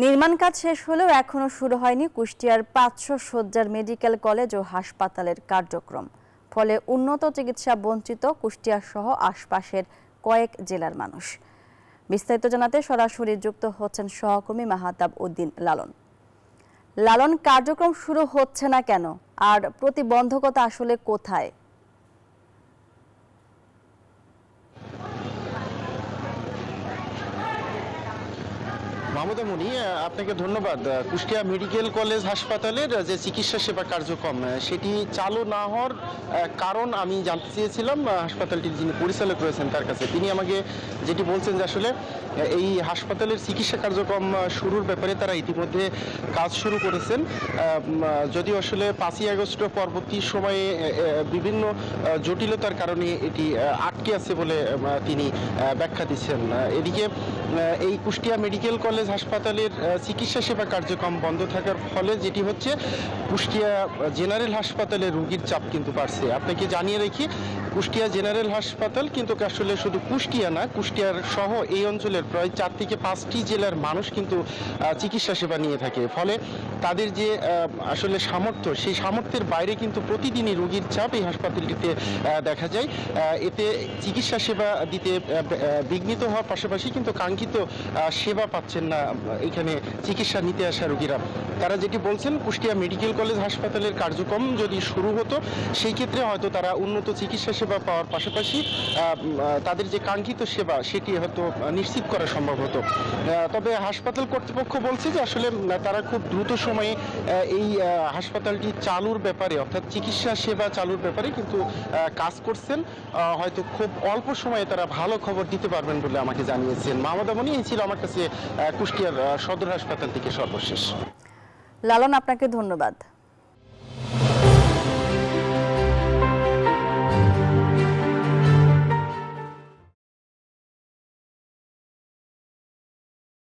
নির্মাণ কাজ শেষ হলেও এখনো শুরু হয়নি কুষ্টিয়ার 500 শয্যার মেডিকেল কলেজ ও হাসপাতালের কার্যক্রম। ফলে উন্নত চিকিৎসা বঞ্চিত কুষ্টিয়া সহ আশপাশের কয়েক জেলার মানুষ। বিস্তারিত জানাতে সরাসরি যুক্ত হচ্ছেন সহকর্মী মাহতাব উদ্দিন লালন। লালন, কার্যক্রম শুরু হচ্ছে না কেন আর প্রতিবন্ধকতা আসলে কোথায়? মাহমুদামণি, আপনাকে ধন্যবাদ। কুষ্টিয়া মেডিকেল কলেজ হাসপাতালের যে চিকিৎসা সেবা কার্যক্রম সেটি চালু না হওয়ার কারণ আমি জানতে চেয়েছিলাম হাসপাতালটির যিনি পরিচালক রয়েছেন তার কাছে। তিনি আমাকে যেটি বলছেন যে আসলে এই হাসপাতালের চিকিৎসা কার্যক্রম শুরুর ব্যাপারে তারা ইতিমধ্যে কাজ শুরু করেছেন, যদিও আসলে 5ই আগস্ট পরবর্তী সময়ে বিভিন্ন জটিলতার কারণে এটি আটকে আছে বলে তিনি ব্যাখ্যা দিচ্ছেন। এদিকে এই কুষ্টিয়া মেডিকেল কলেজ হাসপাতালের চিকিৎসা সেবা কার্যক্রম বন্ধ থাকার ফলে যেটি হচ্ছে, কুষ্টিয়া জেনারেল হাসপাতালে রোগীর চাপ কিন্তু বাড়ছে। আপনাকে জানিয়ে রাখি, কুষ্টিয়া জেনারেল হাসপাতাল কিন্তু আসলে শুধু কুষ্টিয়া না, কুষ্টিয়ার সহ এই অঞ্চলের প্রায় 4 থেকে 5টি জেলার মানুষ কিন্তু চিকিৎসা সেবা নিয়ে থাকে। ফলে তাদের যে আসলে সামর্থ্য, সেই সামর্থ্যের বাইরে কিন্তু প্রতিদিনই রোগীর চাপ এই হাসপাতালটিতে দেখা যায়। এতে চিকিৎসা সেবা দিতে বিঘ্নিত হওয়ার পাশাপাশি কিন্তু কাঙ্ক্ষিত সেবা পাচ্ছেন না এখানে চিকিৎসা নিতে আসা রোগীরা। তারা যেটি বলছেন, কুষ্টিয়া মেডিকেল কলেজ হাসপাতালের কার্যক্রম যদি শুরু হতো সেই ক্ষেত্রে হয়তো তারা উন্নত চিকিৎসা সেবা পাওয়ার পাশাপাশি তাদের যে কাঙ্ক্ষিত সেবা সেটি হয়তো নিশ্চিত করা সম্ভব হতো। তবে হাসপাতাল কর্তৃপক্ষ বলছে যে আসলে তারা খুব দ্রুত সময়ে এই হাসপাতালটি চালুর ব্যাপারে, অর্থাৎ চিকিৎসা সেবা চালুর ব্যাপারে কিন্তু কাজ করছেন। হয়তো খুব অল্প সময়ে তারা ভালো খবর দিতে পারবেন বলে আমাকে জানিয়েছেন। মাহমুদামণি, এই ছিল আমার কাছে কুষ্টিয়ার সদর হাসপাতাল থেকে সর্বশেষ। লালন, আপনাকে ধন্যবাদ।